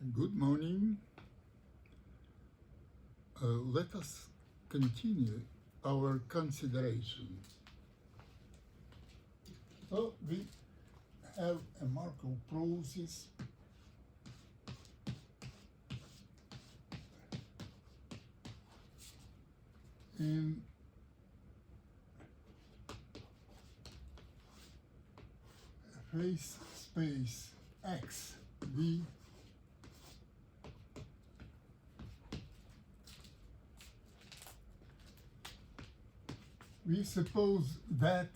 Good morning. Let us continue our consideration. So we have a Markov process in phase space X V. We suppose that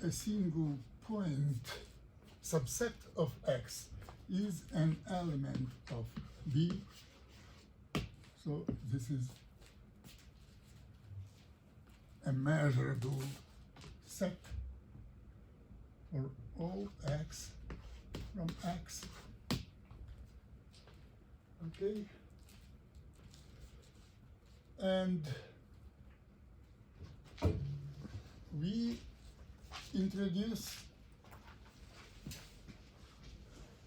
a single point subset of X is an element of B. So this is a measurable set for all X from X. Okay. And we introduce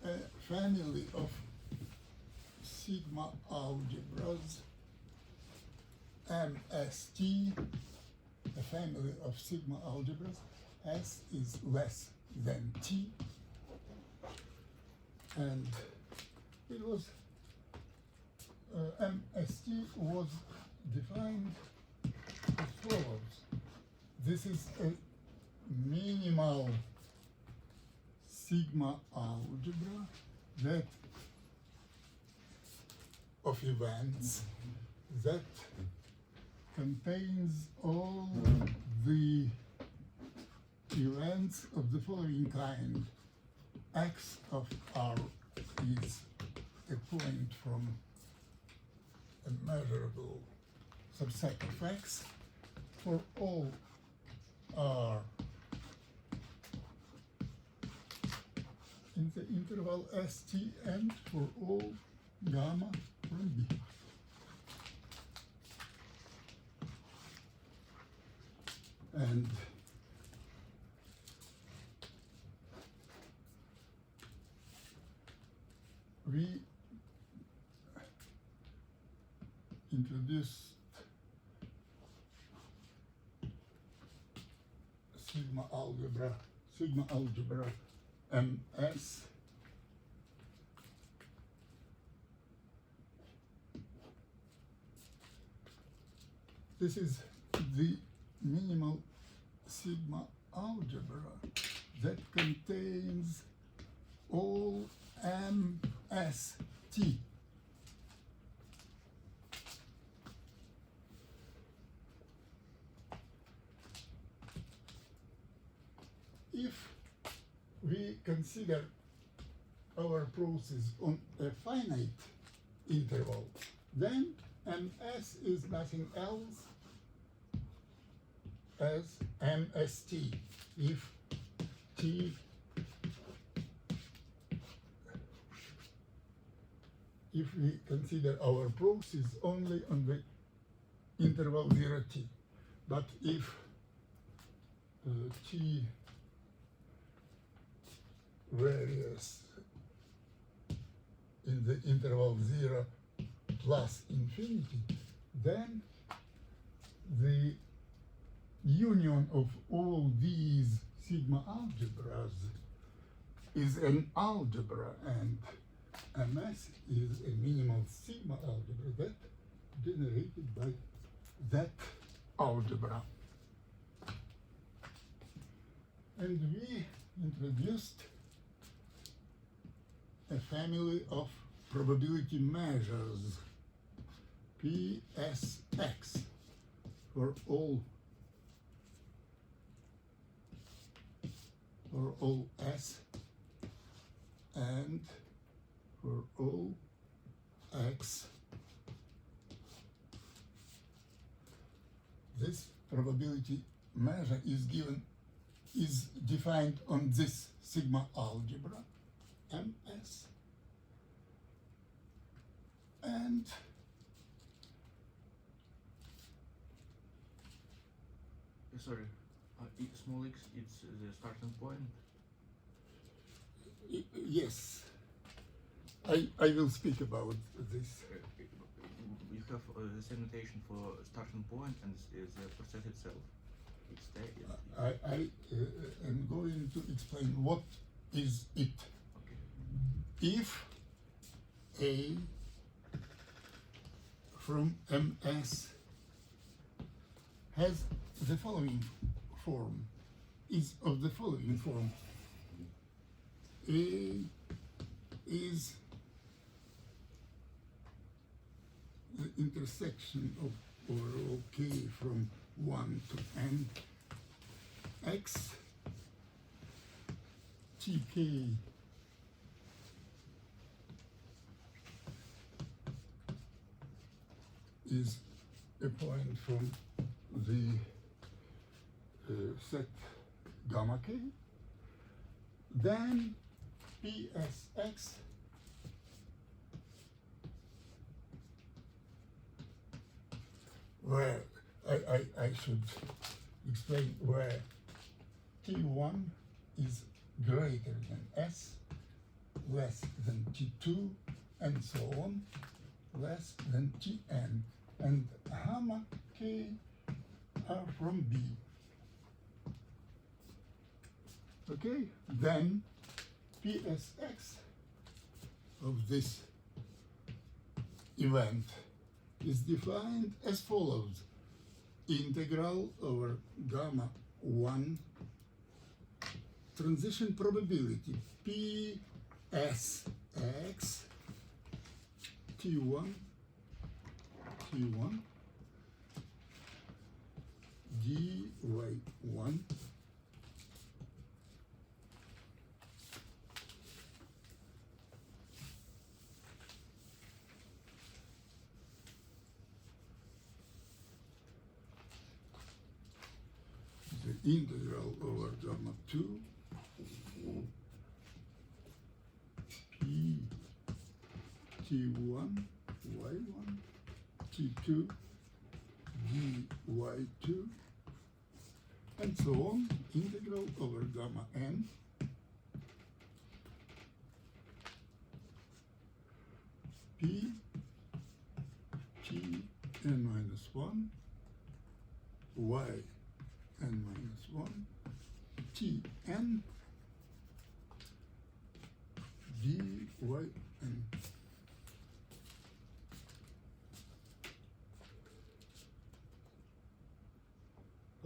a family of sigma algebras, MST, a family of sigma algebras. S is less than T, and it was MST was defined as follows. This is a minimal sigma algebra that of events that contains all the events of the following kind. X of R is a point from a measurable subset of X for all R in the interval ST and for all gamma from B. And we introduced sigma algebra MS. This is the minimal sigma algebra that contains all MST. If we consider our process on a finite interval, then MS is nothing else as MST. If T if we consider our process only on the interval 0T, but if T varies in the interval 0 plus infinity, then the union of all these sigma algebras is an algebra, and MS is a minimal sigma algebra that generated by that algebra. And we introduced a family of probability measures, PSX, for all S and for all X. This probability measure is defined on this sigma algebra, MS, and Sorry, Small x, it's the starting point. Yes, I will speak about this. You have the same notation for starting point and the process itself. It's there. I am going to explain what is it. Okay. If A from MS has the following form, is of the following form. A is the intersection of or K from 1 to N, X, TK is a point from the set gamma K, then PSX where I should explain where T1 is greater than S, less than T2, and so on, less than Tn, and gamma K are from B. Okay, then PSX of this event is defined as follows: integral over gamma 1 transition probability PSX T1 dy1 the integral over gamma 2 P T1 y1 T2 dy2 and so on, integral over gamma n P T n minus 1 y n minus 1 T n dy n.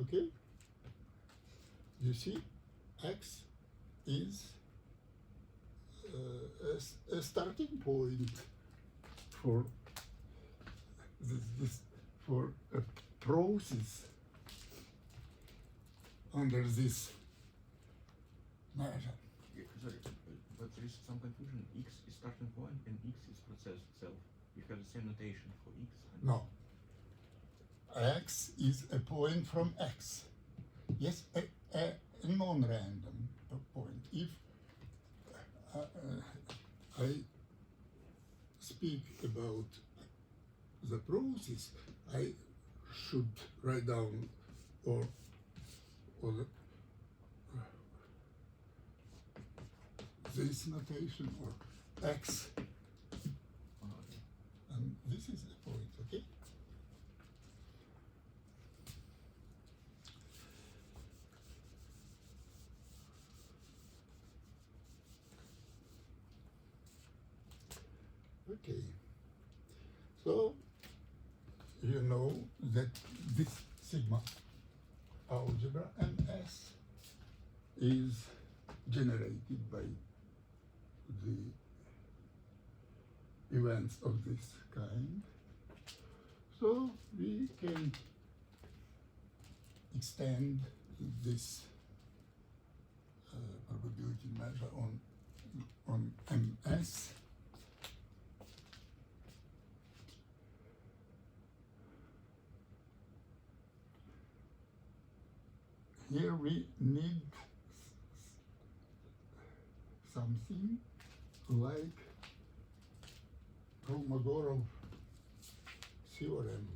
Okay, you see, X is a starting point for this for a process under this measure. Sorry, but there is some confusion. X is starting point and X is process itself. You have the same notation for X. And No. X is a point from X. Yes, a non-random point. If I speak about the process, I should write down or this notation or X, and this is the point, okay? Okay, so you know that this sigma algebra MS is generated by the events of this kind. So we can extend this probability measure on MS. Here we need something like Kolmogorov theorem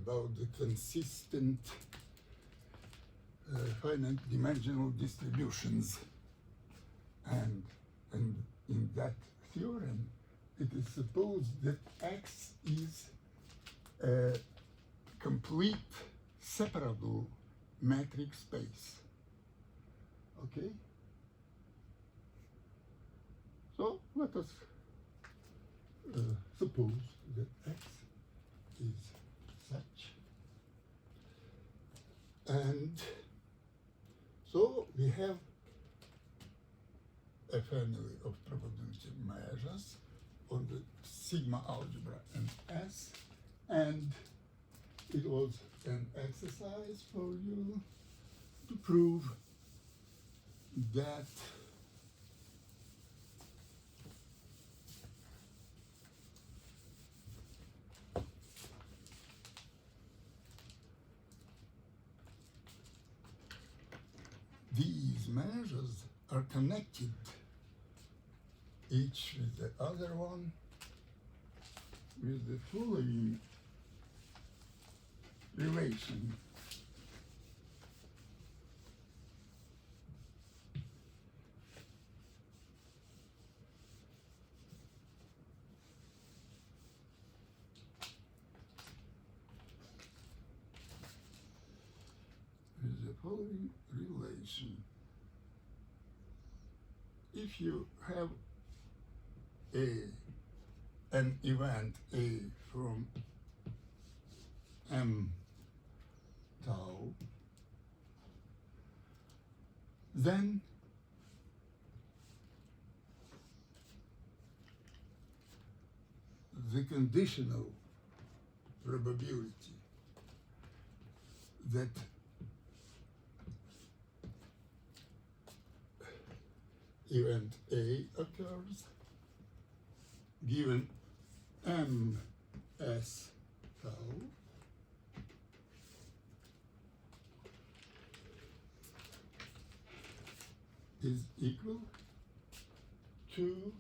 about the consistent finite dimensional distributions, and in that theorem it is supposed that X is a complete separable metric space. Okay? So let us suppose that X is such, and so we have a family of probability measures on the sigma algebra and S, and it was an exercise for you to prove that these measures are connected, each with the other one, with the following relation. With the following relation. If you have an event A from M tau, then the conditional probability that event A occurs given M S tau is equal to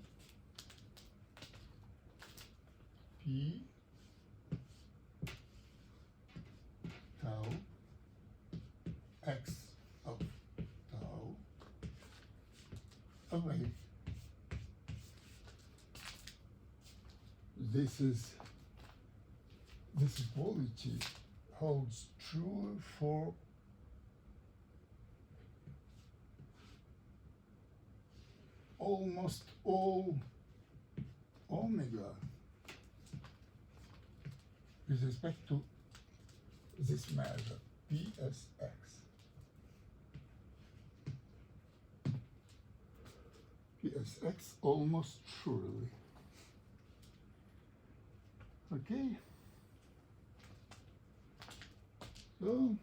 P tau X of tau away. This equality holds true for almost all omega with respect to this measure, PSX. PSX almost surely. Okay? So,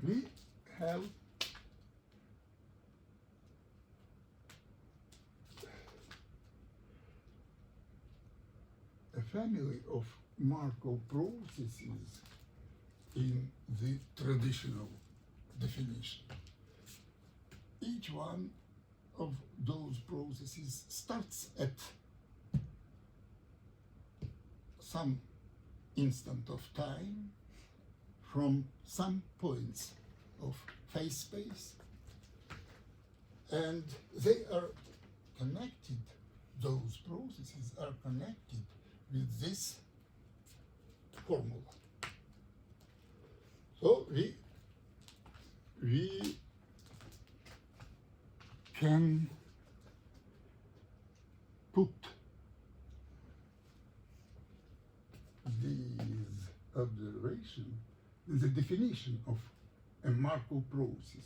we have a family of Markov processes in the traditional definition. Each one of those processes starts at some instant of time from some points of phase space, and they are connected, those processes are connected with this formula. So we can put these observations in the definition of a Markov process.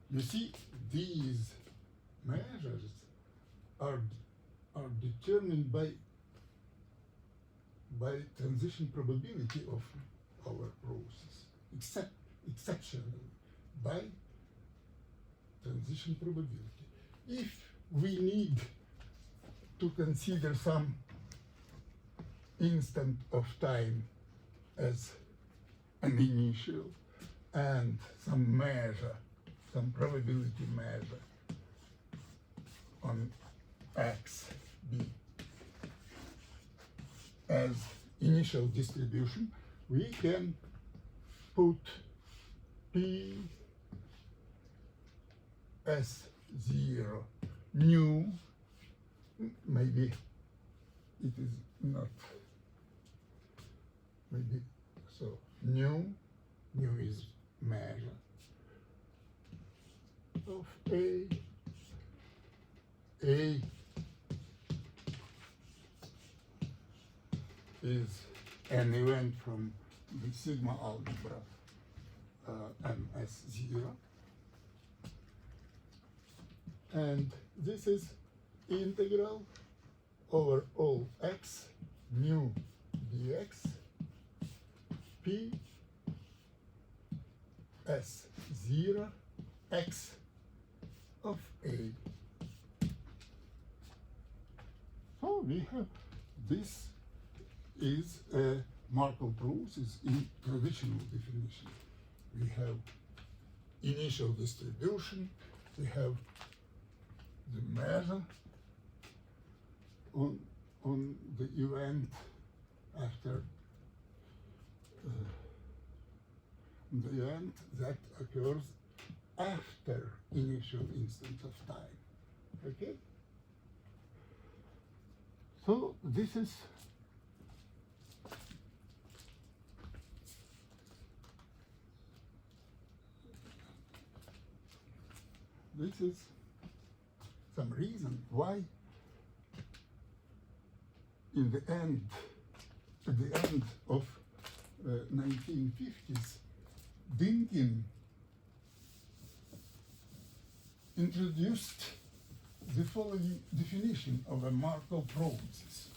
You see, these measures are determined by transition probability of our process, exceptionally by transition probability. If we need to consider some instant of time as an initial and some measure, some probability measure on X be as initial distribution, we can put P S0 nu, maybe it is not, maybe so, nu is measure of A is an event from the sigma algebra MS0, and this is integral over all x nu dx p S0 x of A. So we have this is a Markov process in traditional definition. We have initial distribution, we have the measure on the event after the event that occurs after initial instant of time. Okay? So this is some reason why in the end, at the end of 1950s, Dinkin introduced the following definition of a Markov process.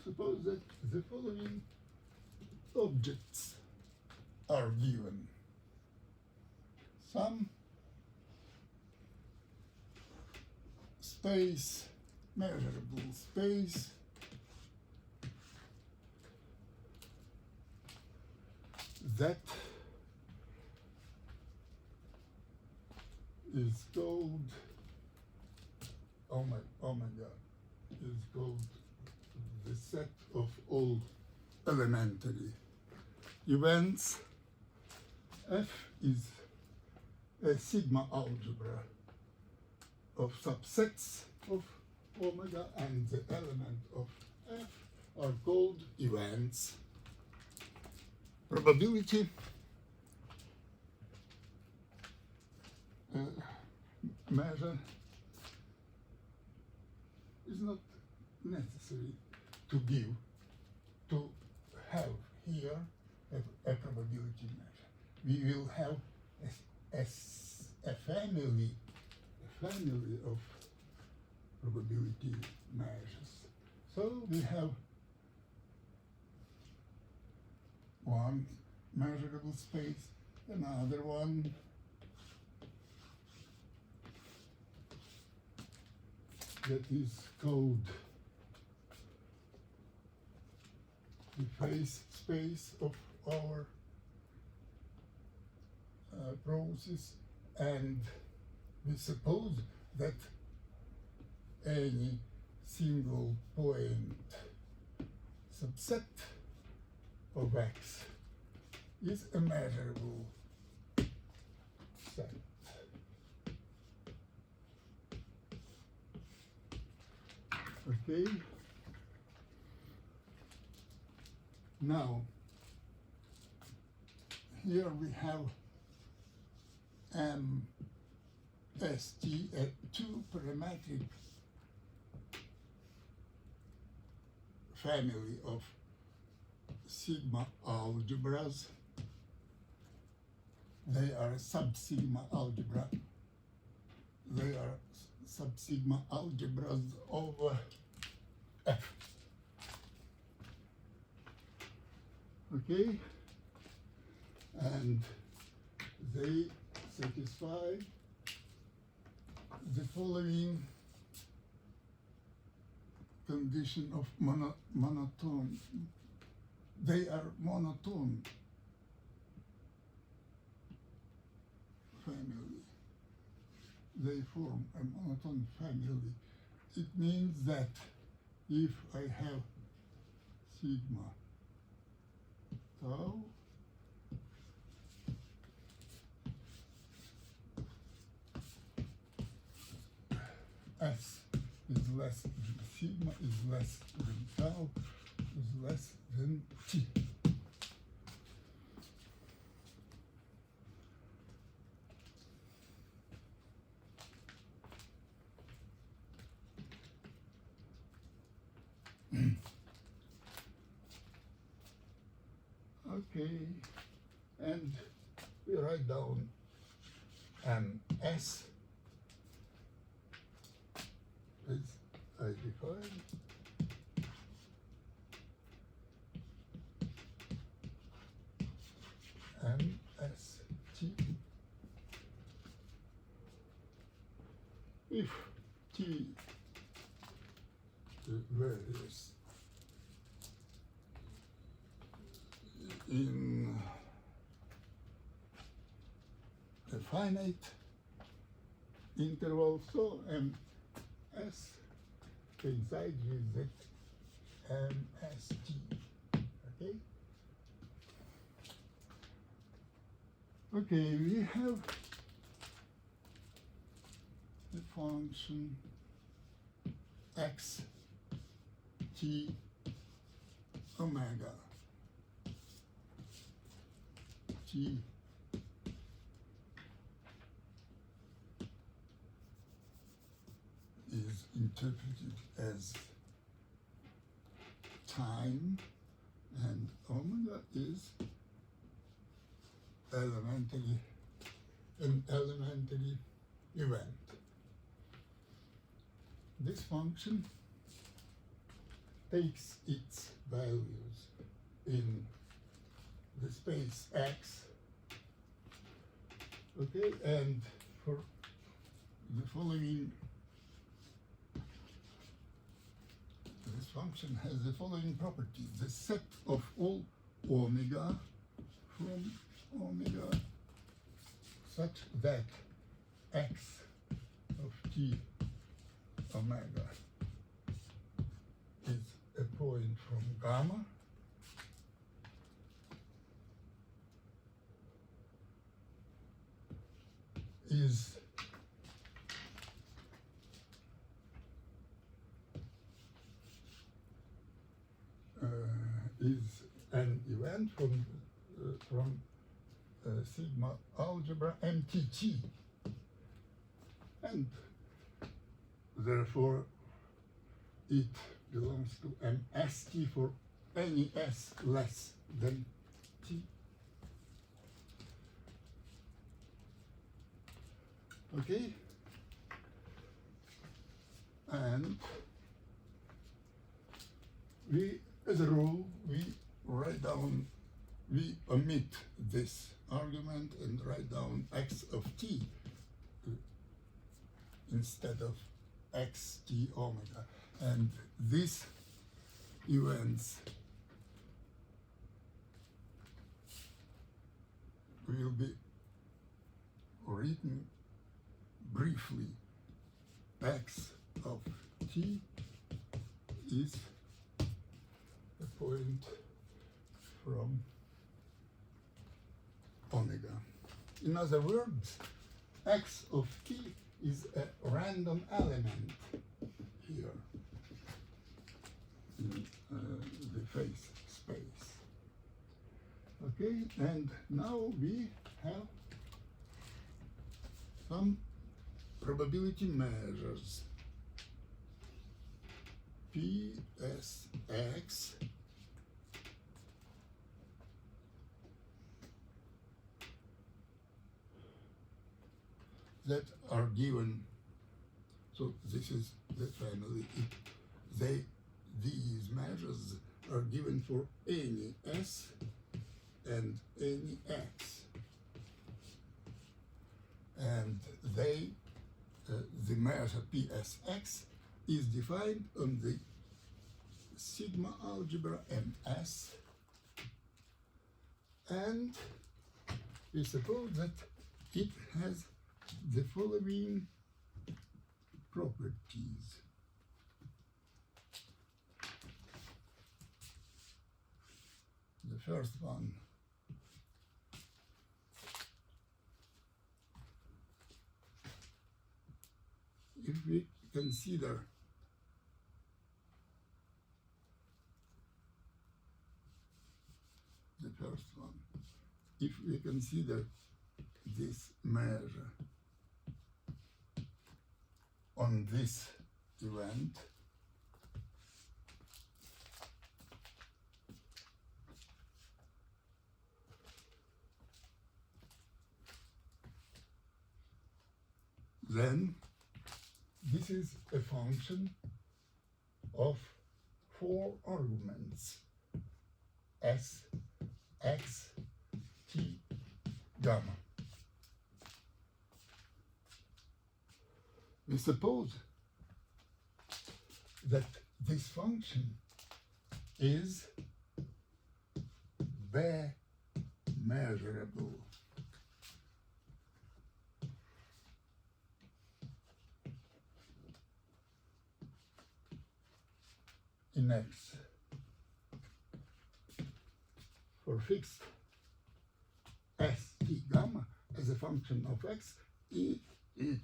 Suppose that the following objects are given. Some space, measurable space, that is called, oh my God, is called the set of all elementary events. F is a sigma algebra of subsets of omega, and the element of F are called events. Probability measure is not necessary to have here a probability measure. We will have a family of probability measures. So we have one measurable space, another one, that is called the phase space of our process, and we suppose that any single point subset of X is a measurable set. Okay. Now, here we have MST, a two-parametric family of sigma algebras. They are sub-sigma algebra. They are sub-sigma algebras over F. Okay? And they satisfy the following condition of monotone. They are monotone family. They form a monotone family. It means that if I have sigma tau S is less than sigma is less than tau is less than T. Okay, and we write down S as I define. MST if T varies in a finite interval, so MS coincides with that MST. Okay? Okay, we have the function x t omega t is interpreted as time, and omega is an elementary event. This function takes its values in the space X, okay, and for the following, this function has the following property: the set of all omega from omega such that x of t omega is a point from gamma is an event from sigma algebra MTT, and therefore it belongs to MST for any S less than T. Okay? And we, as a rule, we omit this argument and write down x of t instead of xt omega. And these events will be written briefly. X of t is a point from omega. In other words, x of t is a random element here in the phase space. Okay, and now we have some probability measures PSX that are given. So this is the family. These measures are given for any S and any X, and the measure PSX is defined on the sigma algebra MS, and we suppose that it has the following properties. The first one, if we consider the first one, if we consider this measure on this event, then this is a function of 4 arguments: S, X, T, gamma. We suppose that this function is measurable. In X. For fixed S T gamma as a function of X, it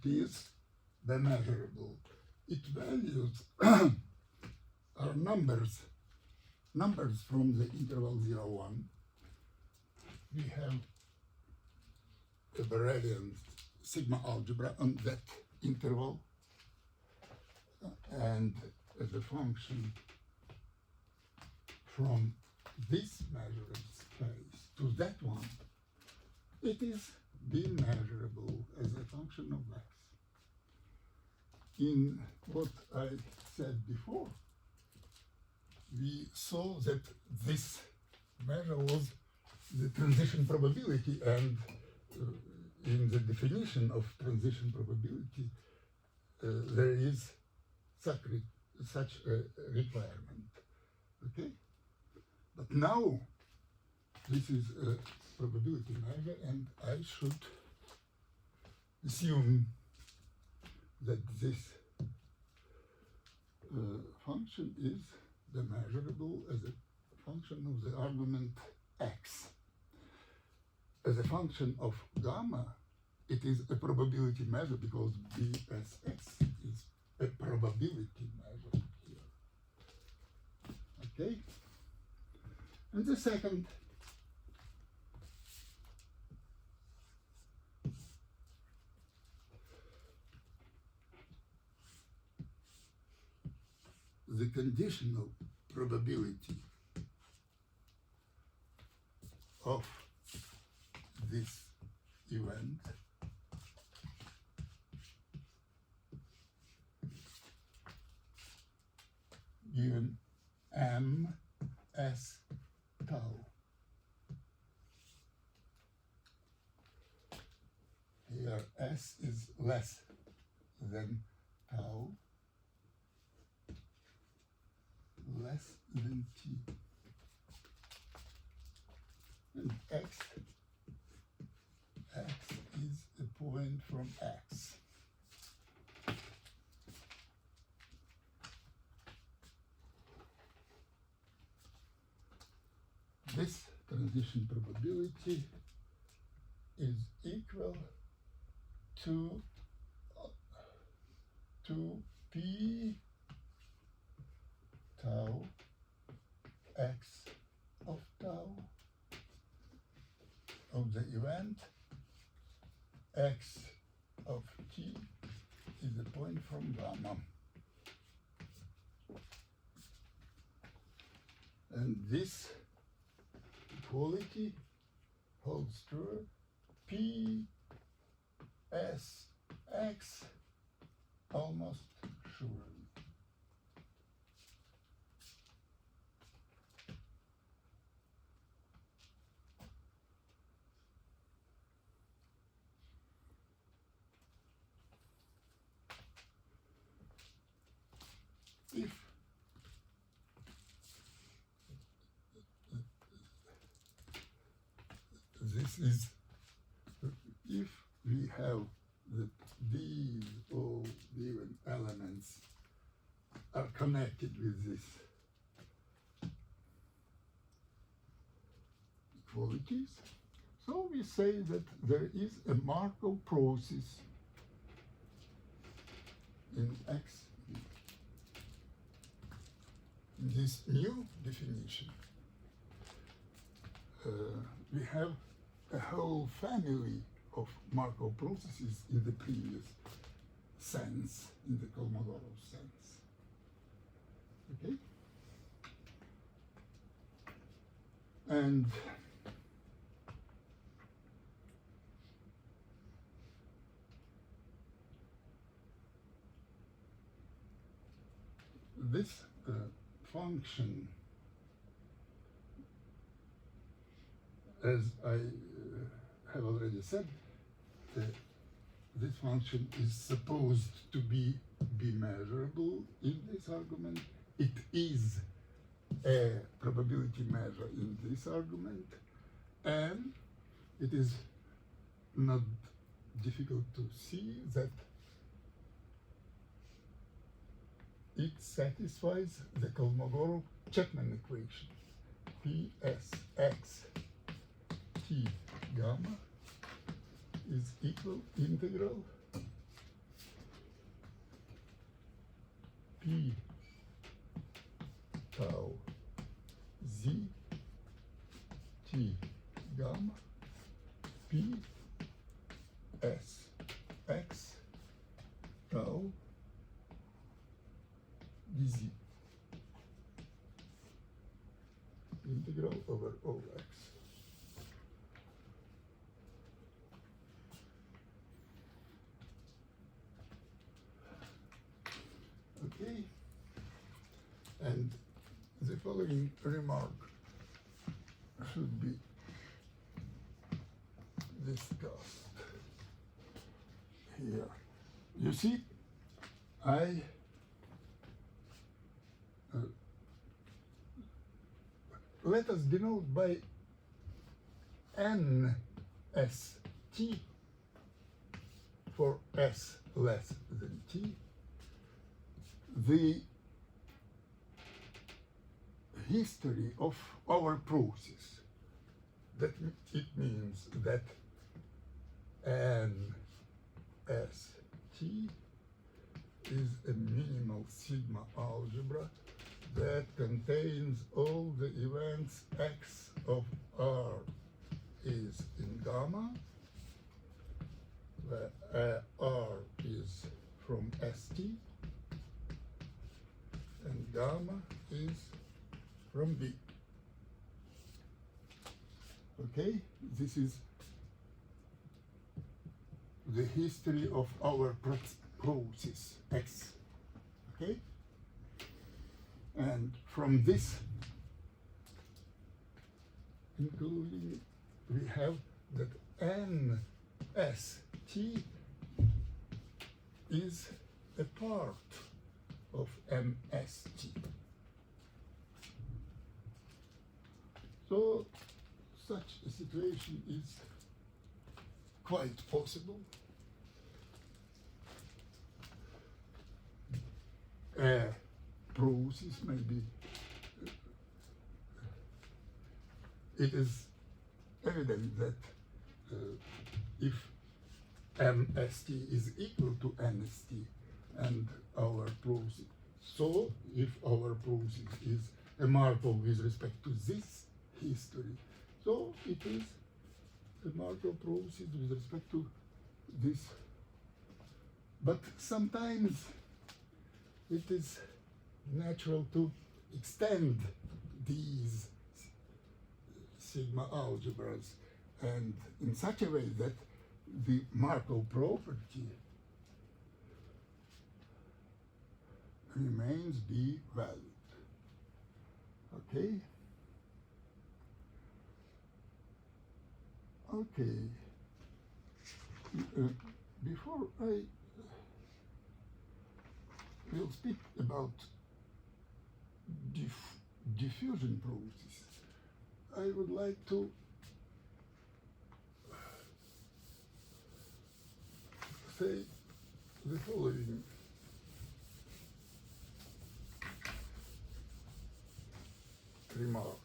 is measurable. Its values are numbers from the interval 0, 1. We have a Barelian sigma algebra on that interval, and as a function from this measured space to that one, it is measurable as a function of X. In what I said before, we saw that this measure was the transition probability, and in the definition of transition probability, there is such a requirement. Okay? But now this is a probability measure, and I should assume that this function is measurable as a function of the argument X. As a function of gamma, it is a probability measure because BSX is a probability measure here. Okay? And the second, the conditional probability of this event given M S tau. Here S is less than tau, less than T. And X is a point from X. This transition probability is equal to P tau X of tau of the event X of T is a point from gamma. And this equality holds true P S X almost surely. If this is, if we have that these all given elements are connected with this equalities, so we say that there is a Markov process in X. In this new definition, we have a whole family of Markov processes in the previous sense, in the Kolmogorov sense. Okay? And this function, as I have already said, this function is supposed to be measurable in this argument. It is a probability measure in this argument, and it is not difficult to see that it satisfies the Kolmogorov-Chapman equation. Psx T gamma is equal integral P tau Z T gamma P S X tau dz integral over Ox. Okay, and the following remark should be discussed here. You see, let us denote by NST for S less than T the history of our process. That it means that NST is a minimal sigma algebra that contains all the events X of R is in gamma, where R is from ST, and gamma is from B. Okay, this is the history of our process X. Okay, and from this including we have that NST is a part of MST. So such a situation is quite possible. A process maybe, it is evident that if MST is equal to NST and our process, so if our process is a Markov with respect to this history, so it is a Markov process with respect to this but sometimes it is natural to extend these sigma algebras, and in such a way that the Markov property remains be valid. Okay? Okay. Before I will speak about diffusion process, I would like to say the following. Remark.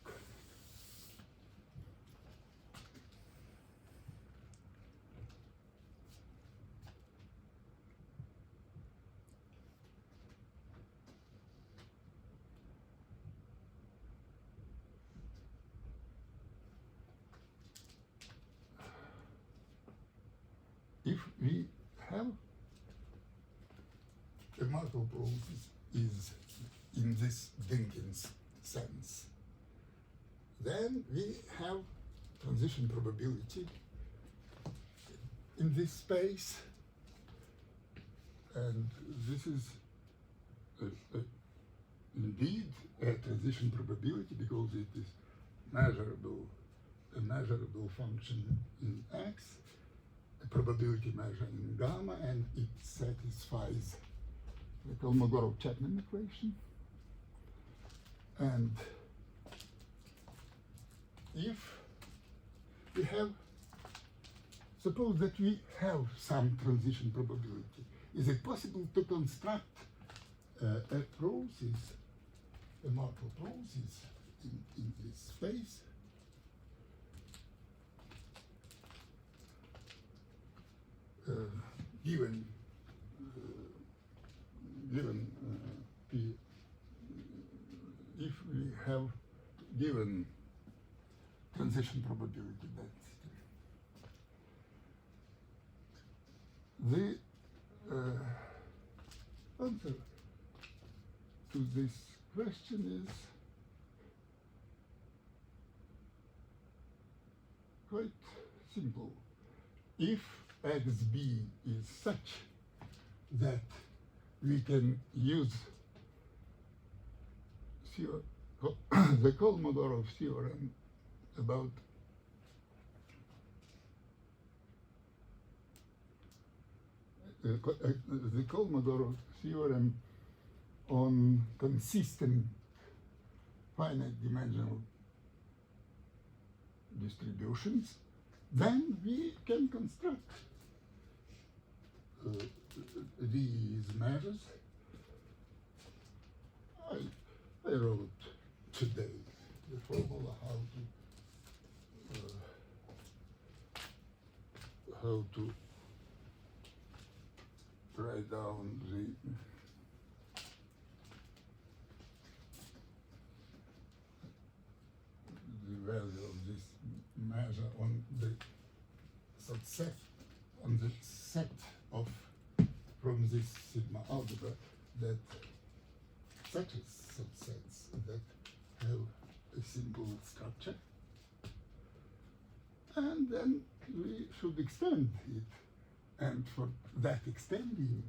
If we have a Markov process is in this Dynkin's sense, then we have transition probability in this space, and this is indeed a transition probability because it is a measurable function in X, a probability measure in gamma, and it satisfies the Kolmogorov-Chapman equation. And if we have, suppose that we have some transition probability, is it possible to construct a process, a Markov process in this space? Given P, if we have given transition probability density, the answer to this question is quite simple. If XB is such that we can use the Kolmogorov theorem about the Kolmogorov theorem on consistent finite dimensional distributions, then we can construct these measures. I wrote today the formula how to write down the value of this measure on the subset, on the set of from this sigma algebra that such subsets that have a simple structure, and then we should extend it. And for that extending,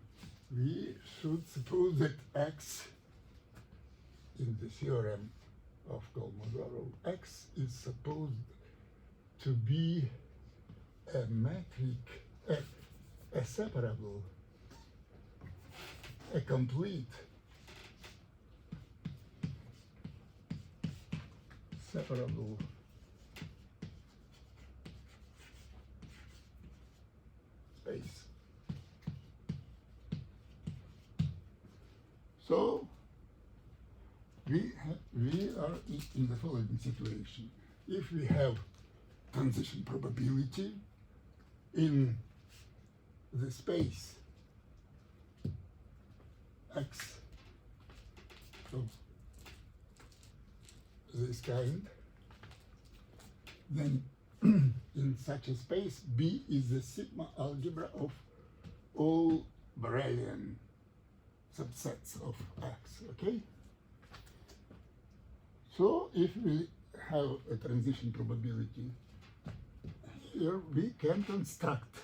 we should suppose that X in the theorem of Kolmogorov, X is supposed to be a metric, a separable, a complete separable space. So we are in the following situation. If we have transition probability in the space X of this kind, then in such a space, B is the sigma algebra of all Barelian subsets of X, okay? So if we have a transition probability here, we can construct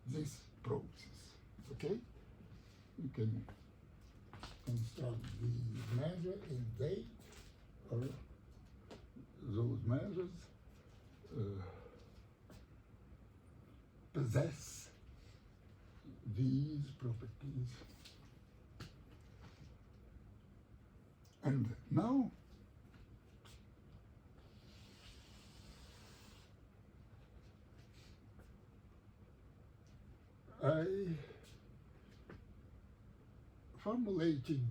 this process, okay? We can construct the measure in date, or those measures possess these properties. And now I formulated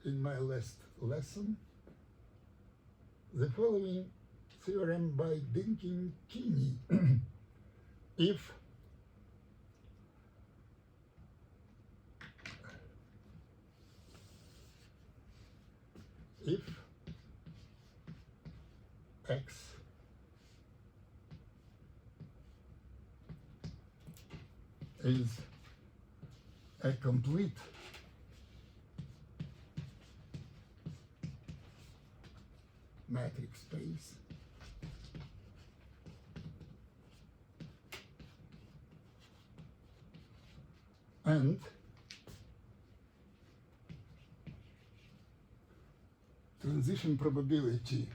in my last lesson the following theorem by N.I. If X is a complete matrix space, and transition probability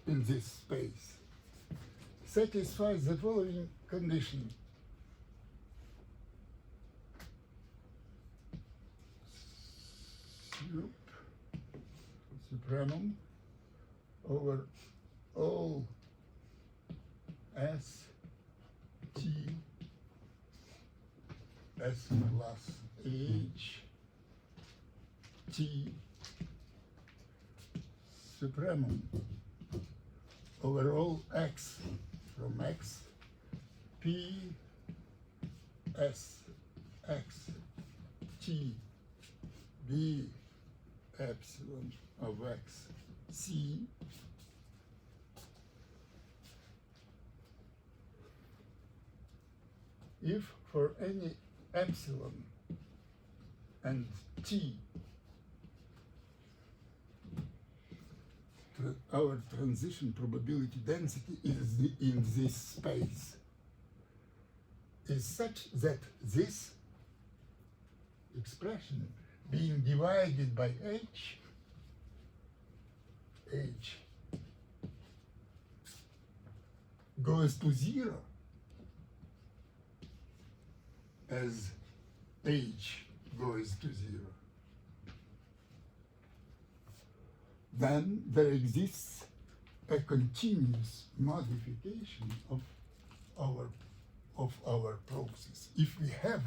in this space satisfies the following condition. Supremum over all S T S plus H T supremum over all X from X P S X T B epsilon of X C if for any epsilon and T our transition probability density is in this space is such that this expression being divided by H goes to 0 as H goes to 0. Then there exists a continuous modification of our process. If we have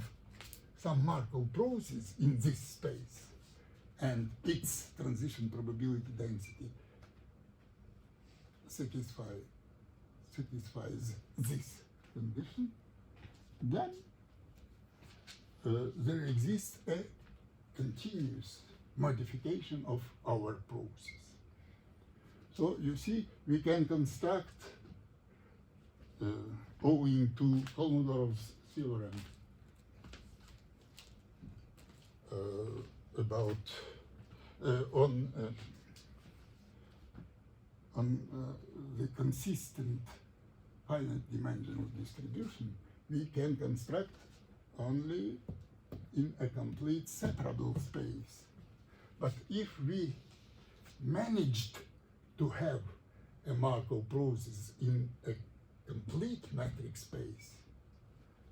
some Markov process in this space and its transition probability density satisfies this condition, then there exists a continuous modification of our process. So you see, we can construct, owing to Kolmodorov's theorem about on the consistent finite dimensional distribution, we can construct only in a complete separable space. But if we managed to have a Markov process in a complete matrix space,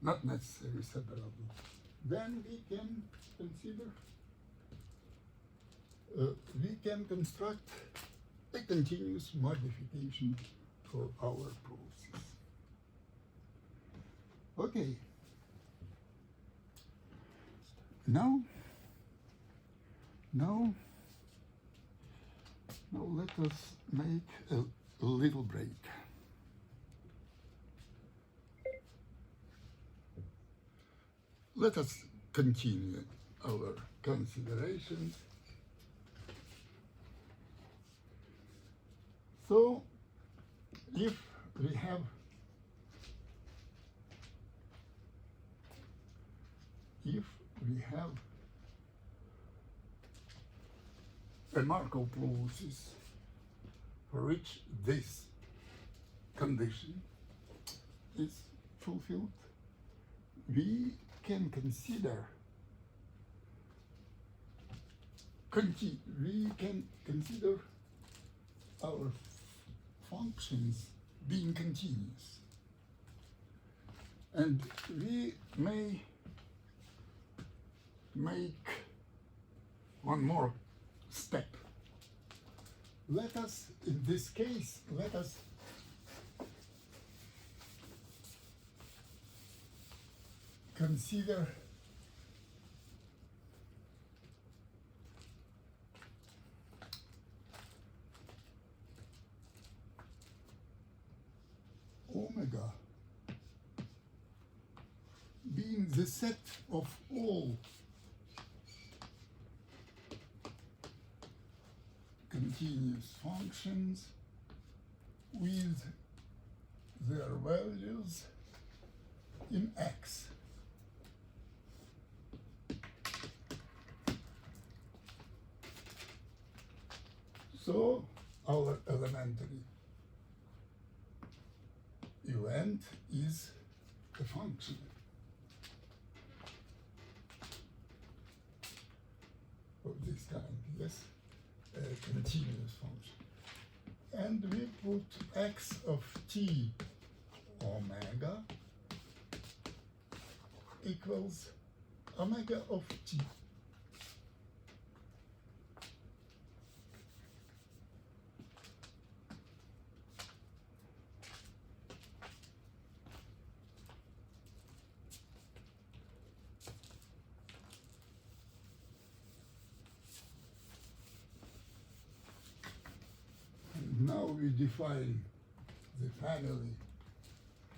not necessarily separable, then we can consider, we can construct a continuous modification for our process. Okay. Now let us make a little break. Let us continue our considerations. So, if we have if we have a Markov process for which this condition is fulfilled, we can consider our functions being continuous, and we may make one more step. Let us, in this case, consider omega being the set of all continuous functions with their values in X. So our elementary event is a function. Of this kind, yes, a continuous function. And we put x of t omega equals omega of t. Now we define the family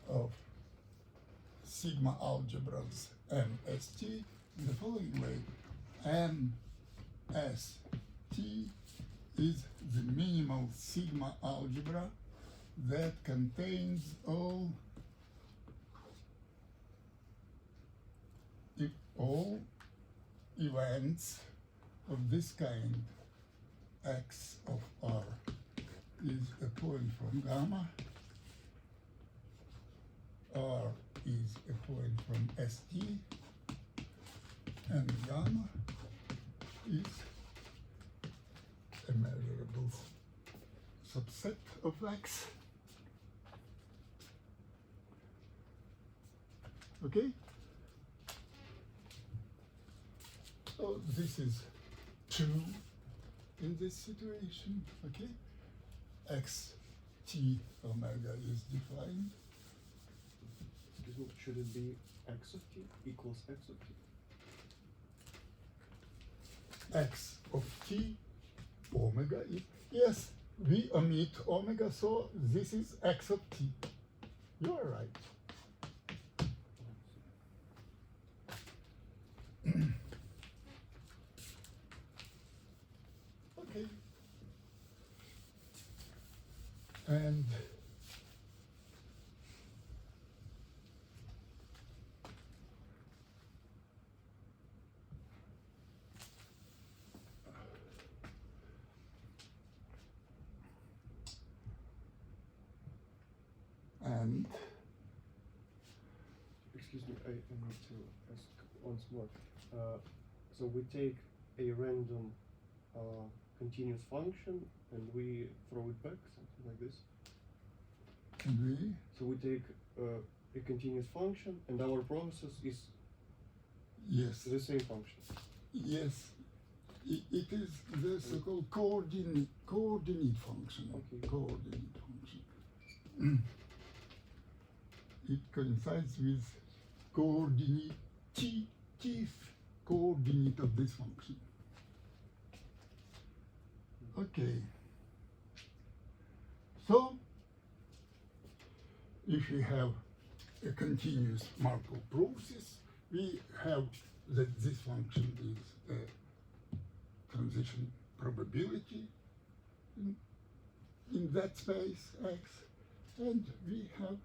of sigma algebras MST in the following way. MST is the minimal sigma algebra that contains all events of this kind. X of R is a point from gamma, R is a point from ST, and gamma is a measurable subset of X. Okay? So this is true in this situation, okay? X t omega is defined. Should it be x of t equals x of t? X of t omega is, yes, we omit omega, so this is x of t. You are right. Okay. And Excuse me, I need to ask once more. So we take a random continuous function and we throw it back, something like this. So we take a continuous function and our process is yes, the same function. yes, it is the so-called coordinate function. Okay. Coordinate function. It coincides with coordinative coordinate of this function. Okay. So, if we have a continuous Markov process, we have that this function is a transition probability in that space X, and we have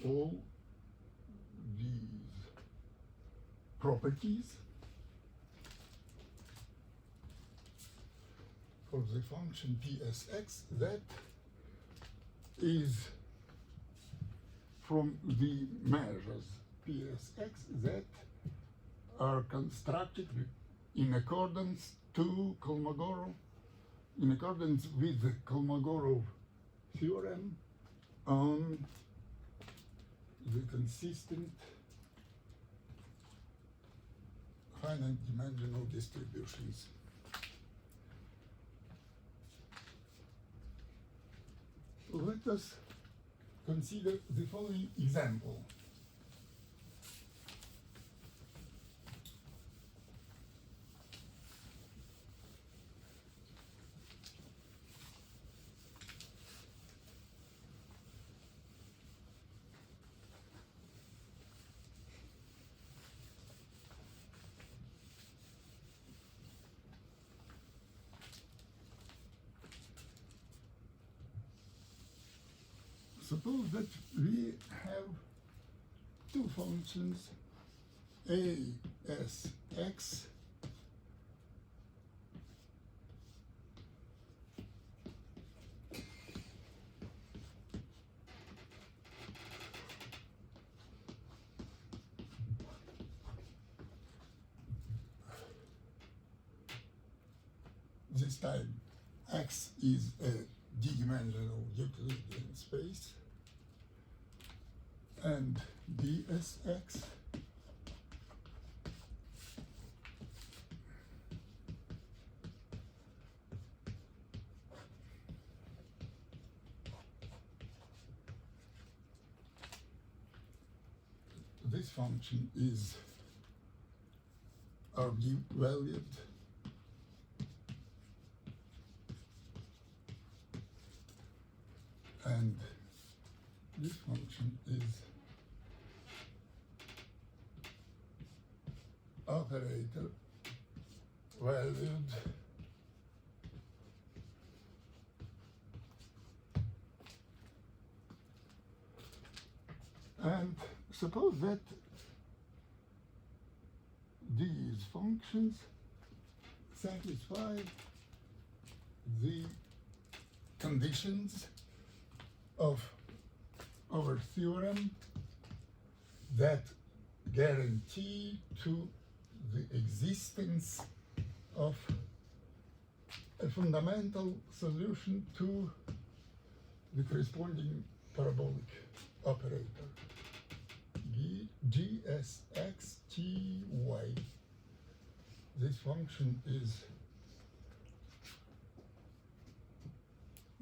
all properties for the function psx that is from the measures psx that are constructed in accordance to Kolmogorov, in accordance with the Kolmogorov theorem on the consistent finite dimensional distributions. Let us consider the following example. Suppose that we have two functions a s x this time x is a d-dimensional Euclidean space and dsx this function is RD valued and this function is operator valued and suppose that these functions satisfy the conditions of our theorem that guarantee to the existence of a fundamental solution to the corresponding parabolic operator gsxty. This function is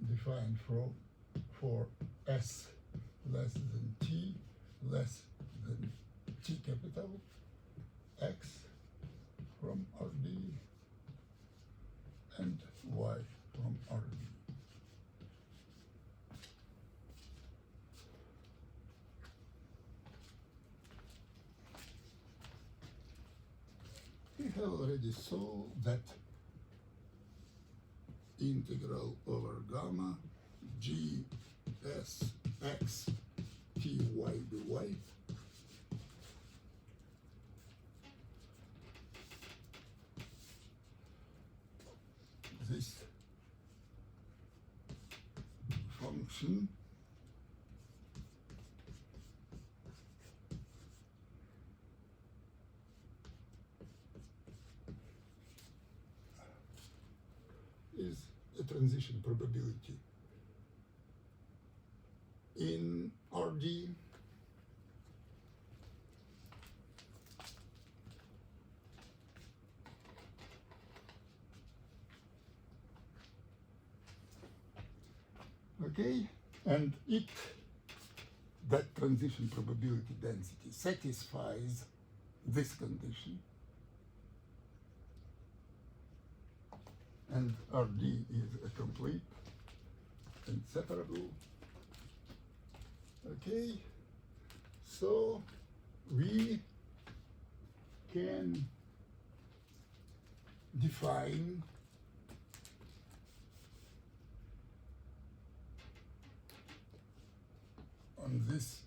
defined for s less than t less than t capital x from RD and y from RD. We have already saw that integral over gamma g s x t y dy this function is a transition probability in RD okay, and that transition probability density satisfies this condition and RD is a complete and separable. Okay, so we can define on this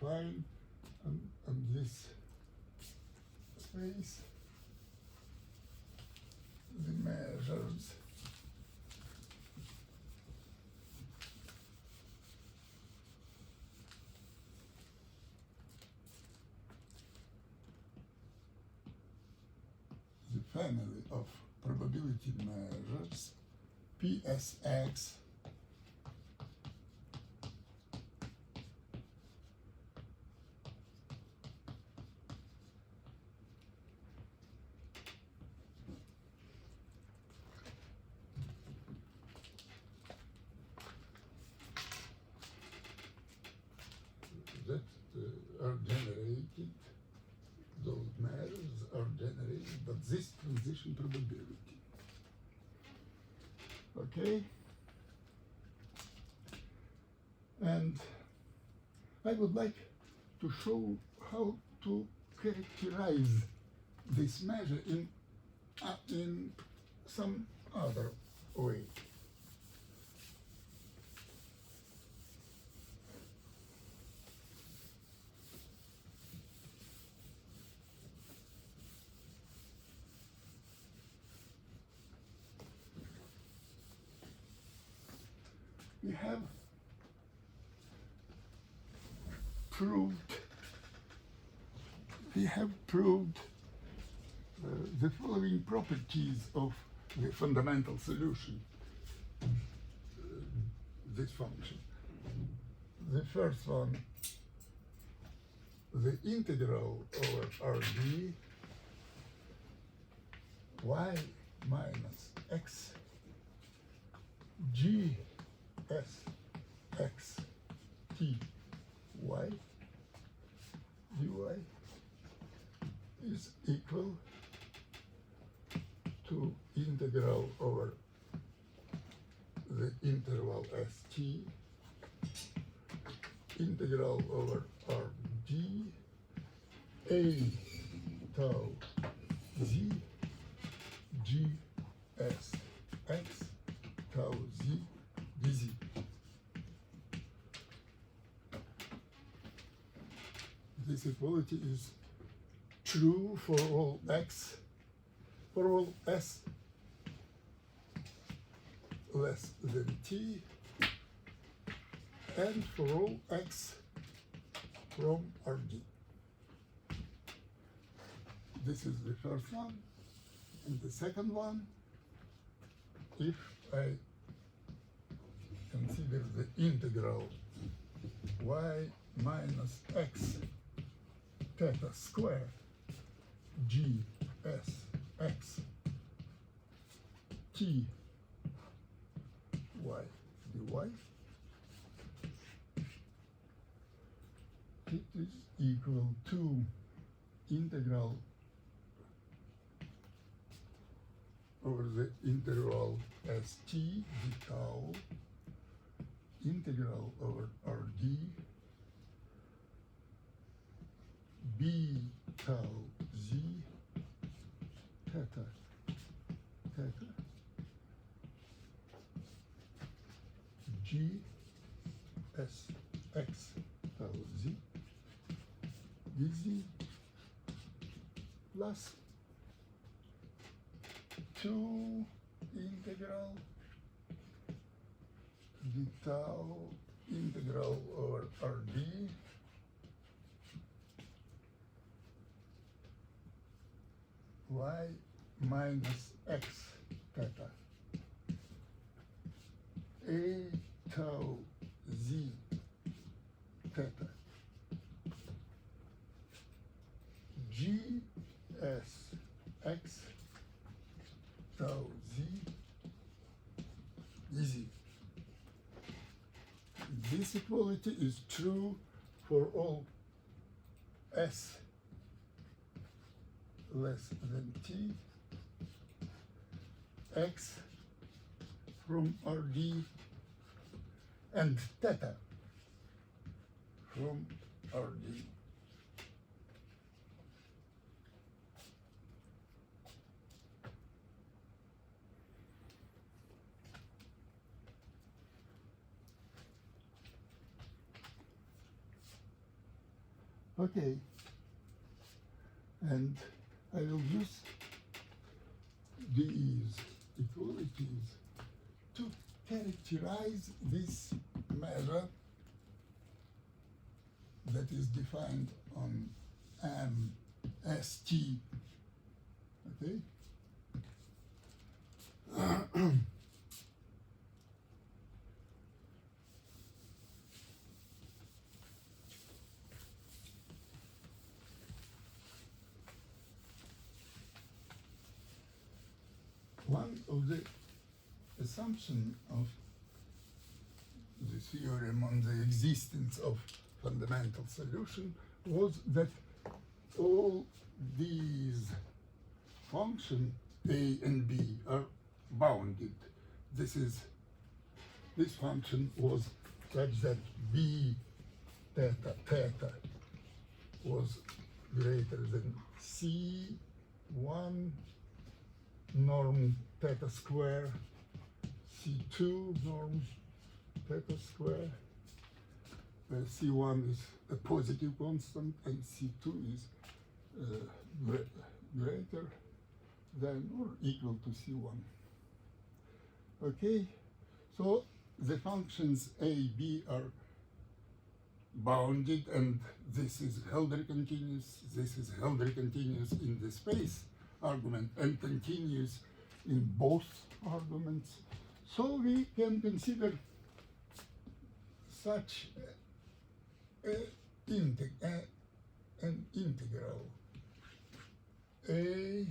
define on this space the measures the family of probability measures PSX that are generated, those measures are generated by this transition probability. Okay? And I would like to show how to characterize this measure in some other way. We have proved the following properties of the fundamental solution, this function. The first one, the integral over Rd y minus x g s x t y dy is equal to integral over the interval st, integral over Rd, a tau z g s x tau z dz. This equality is true for all x, for all s less than t, and for all x from Rd. This is the first one. And the second one, if I consider the integral y minus x theta squared g s x t y dy, it is equal to integral over the interval st d tau, integral over Rd, b tau z theta theta g s x tau z dz plus 2 integral d tau integral over Rd y minus x theta a tau z theta g s x tau z dz. This equality is true for all s less than t, x from Rd, and theta from Rd. Okay, and I will use these equalities to characterize this measure that is defined on MST. Okay? One of the assumptions of the theorem on the existence of fundamental solution was that all these functions A and B are bounded. This function was such that B theta was greater than C1 norm theta square, C2 norm theta square, where C1 is a positive constant and C2 is greater than or equal to C1. Okay, so the functions A, B are bounded, and this is Hölder continuous, this is Hölder continuous in the space argument and continuous in both arguments. So we can consider such an integral A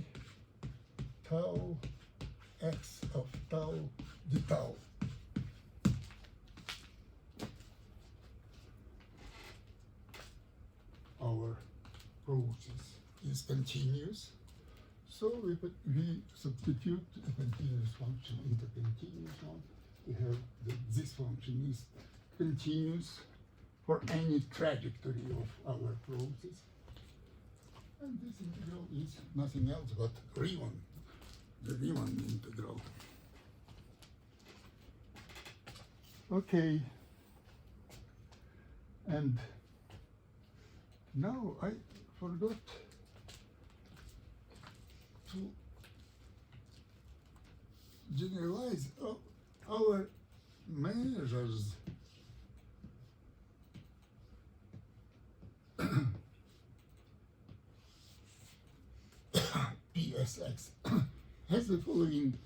tau x of tau d tau. Our process is continuous, so we substitute a continuous function into continuous one. We have this function is continuous for any trajectory of our process, and this integral is nothing else but Riemann, the Riemann integral. Okay, and now I forgot to generalize our measures. PSX has the following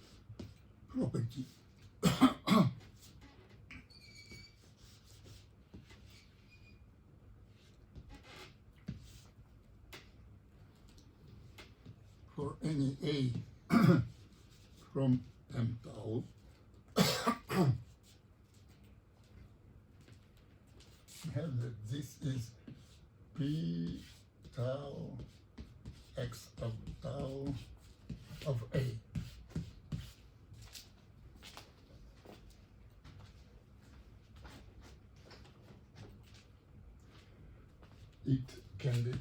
property. For any A from M tau, we have that this is P tau x of tau of A. It can be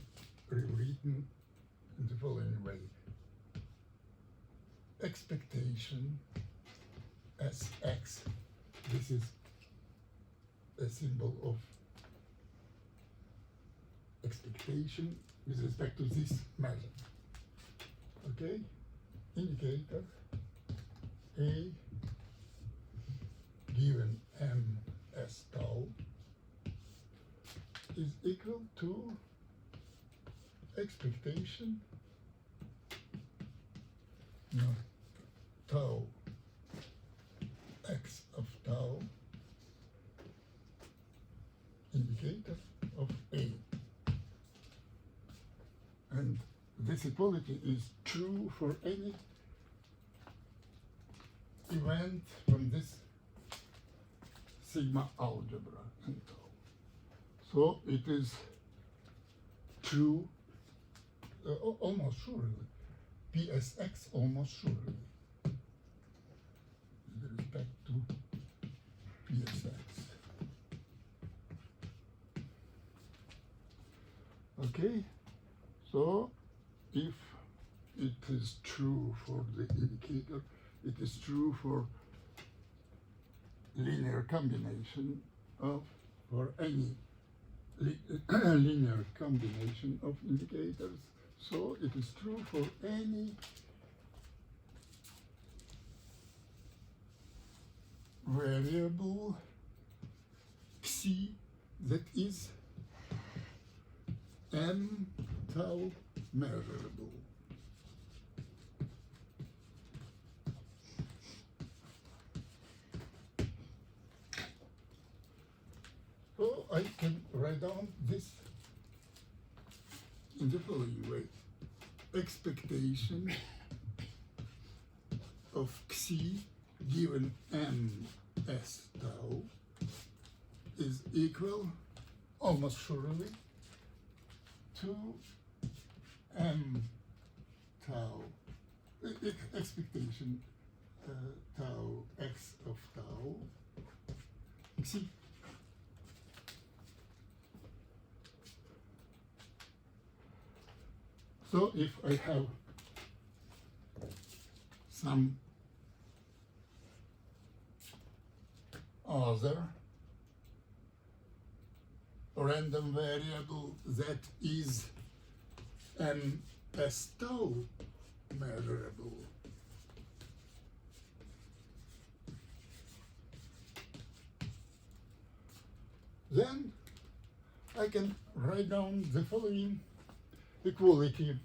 rewritten in the following way. Expectation Sx, this is a symbol of expectation with respect to this measure. Okay? Indicator A given M as tau is equal to expectation tau x of tau indicator of A. And this equality is true for any event from this sigma algebra and tau. So it is true almost surely. PSX almost surely with respect to PSX. Okay, so if it is true for the indicator, it is true for linear combination of for any linear combination of indicators. So it is true for any variable xi that is m tau measurable. So I can write down this in the following way. Expectation of xi given m s tau is equal, almost surely, to m tau, expectation tau x of tau xi. So if I have some other random variable that is an s tau measurable, then I can write down the following equality.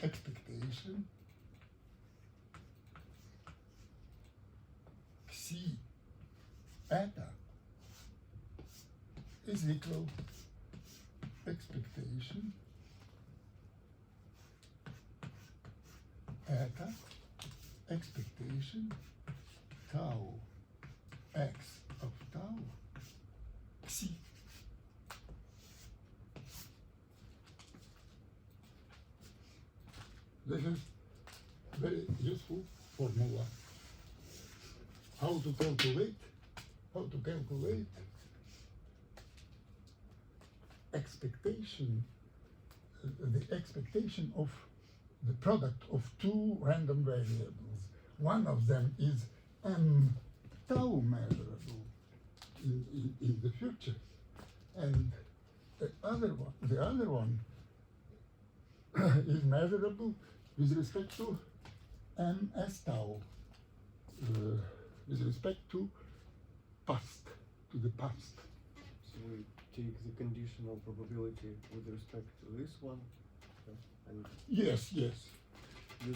Expectation xi eta is equal expectation eta expectation tau x of tau xi. This is very useful formula. How to calculate expectation, the expectation of the product of two random variables. One of them is m tau measurable in the future, and the other one is measurable with respect to ms tau, with respect to the past. So we take the conditional probability with respect to this one, and Yes. use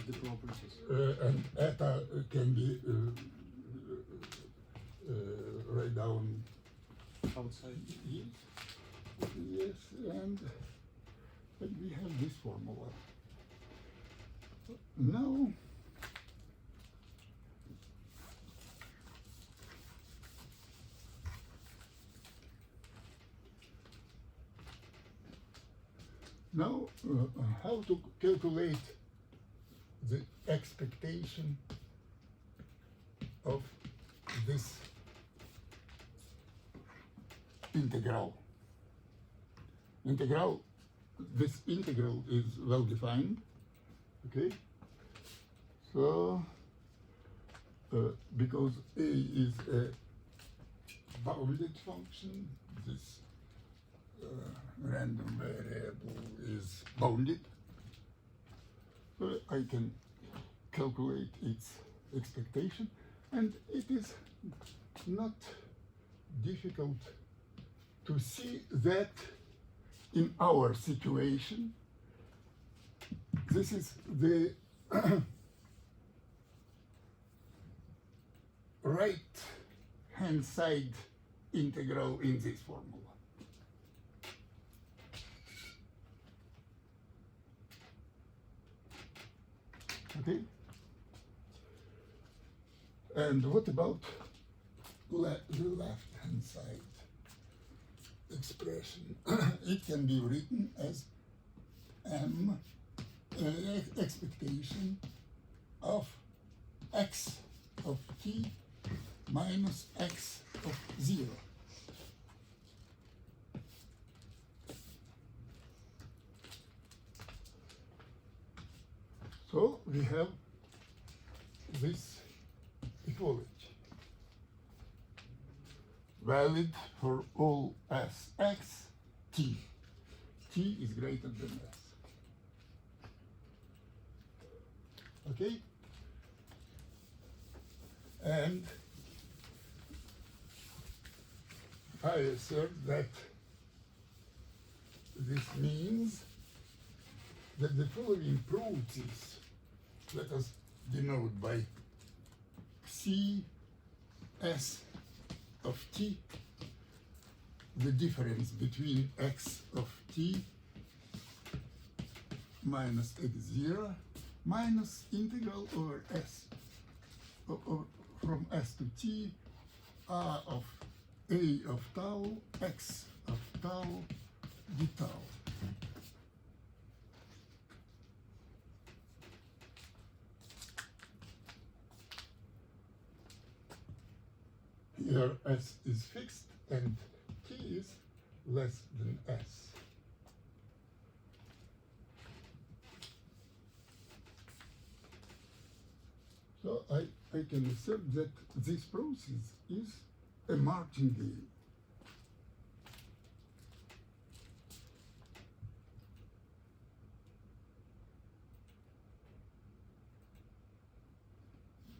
the properties. And eta can be write down. Outside. Yes, and we have this formula. Now, how to calculate the expectation of this integral? This integral is well defined, okay? So, because a is a bounded function, this random variable is bounded, so I can calculate its expectation, and it is not difficult to see that in our situation, this is the right-hand side integral in this formula. Okay? And what about the left-hand side expression? It can be written as m expectation of x of t minus x of 0. So we have this equality valid for all s x t. T is greater than s. Okay? And I assert that this means that the following properties, let us denote by C S of t, the difference between x of t minus x0 minus integral over s from s to t r of a of tau x of tau d tau. Here s is fixed and t is less than s. So I can assert that this process is a martingale.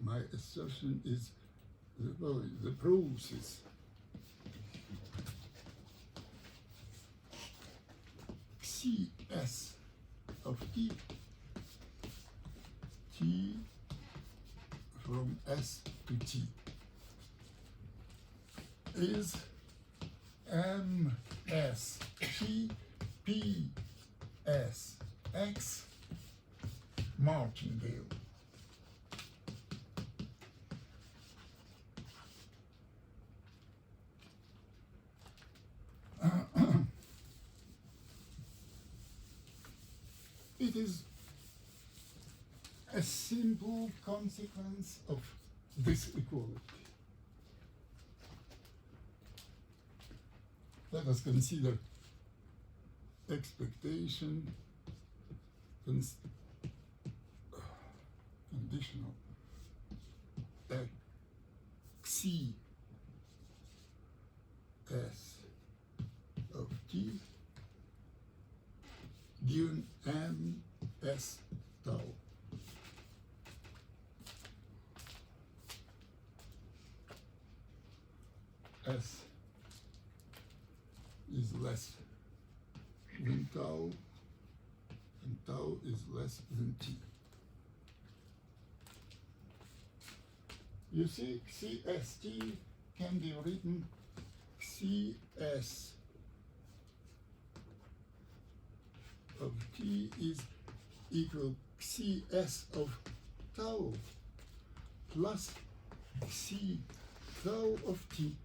My assertion is the process Cs of t, t from s to t is ms t p s x martingale. It is a simple consequence of this equality. Let us consider expectation conditional xc s of t given m s tau. S is less than tau and tau is less than t. You see, CST can be written CS of t is equal CS of tau plus C tau of t.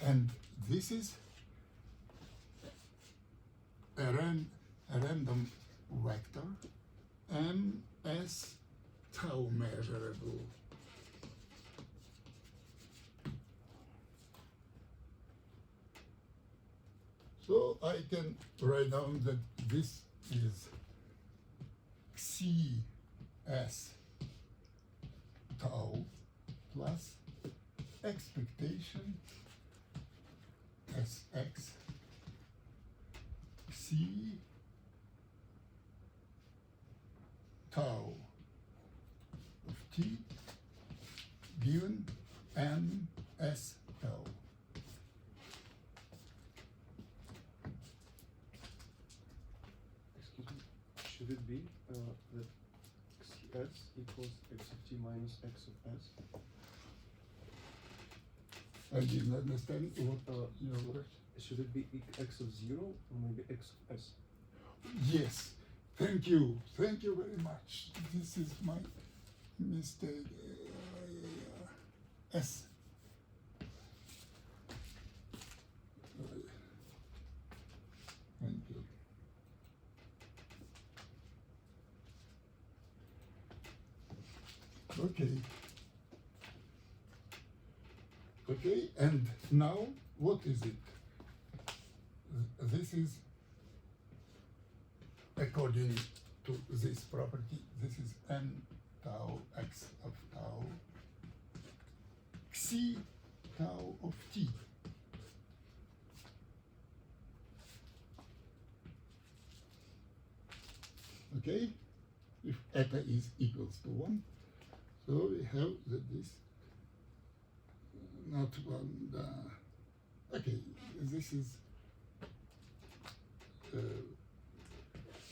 And this is a random vector ms tau measurable. So I can write down that this is CS tau plus expectation Sx C tau of t given ms tau. Excuse me, should it be that x equals x of t minus x of s? I didn't understand what your question. Should it be x of 0 or maybe x of s? Yes, thank you very much. This is my mistake. S. Thank you. Okay, and now what is it? This is according to this property, this is n tau x of tau, xi tau of t. Okay, if eta is equals to 1, so we have that this not one. Okay, this is.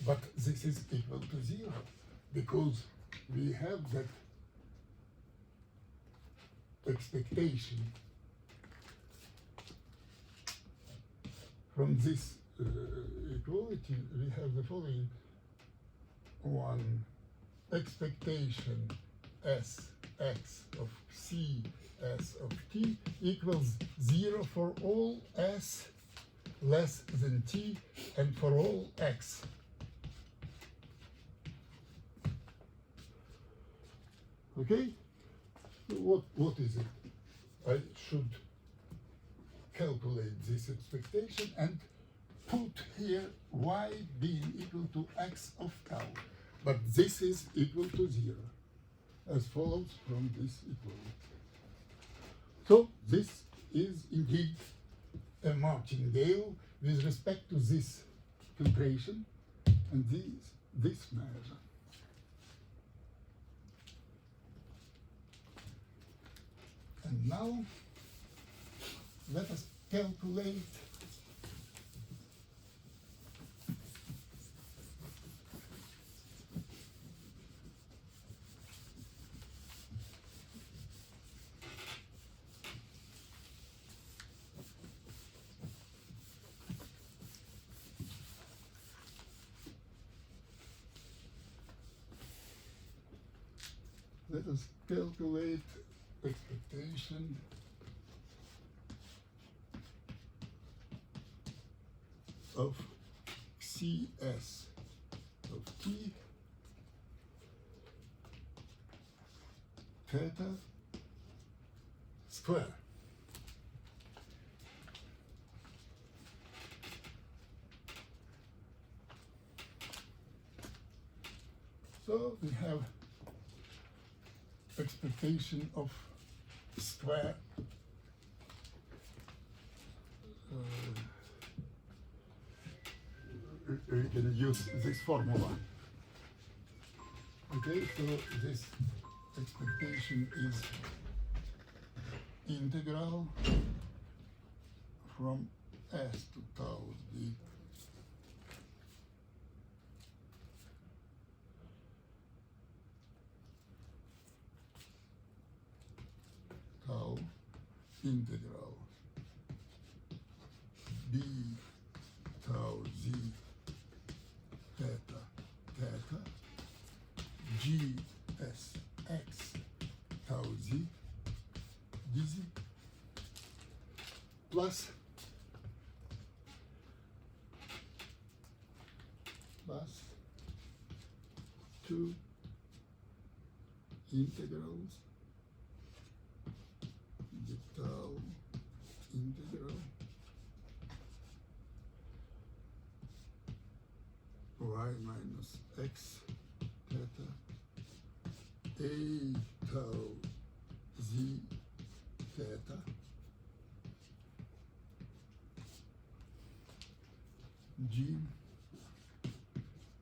But this is equal to 0 because we have that expectation from this equality. We have the following one: expectation s x of c s of t equals 0 for all s less than t and for all x. Okay? What is it? I should calculate this expectation and put here y being equal to x of tau. But this is equal to 0, as follows from this equality. So this is indeed a martingale with respect to this filtration and this measure. And now let us calculate expectation of Cs of t theta square. So we have expectation of square we can use this formula. Okay, so this expectation is integral from s to tau d tau integral b tau z theta theta g s x tau z dz plus two integrals the tau integral y minus x theta a tau z theta g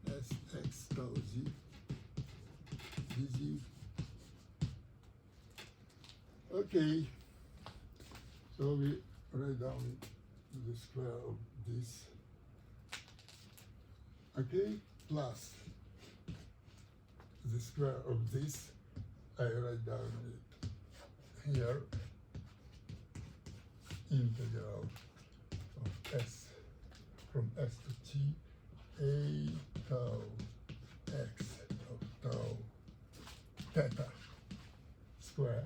s x tau z dz. Okay, so we write down the square of this. Okay, plus the square of this, I write down it here, integral of s from s to t, a tau x of tau theta square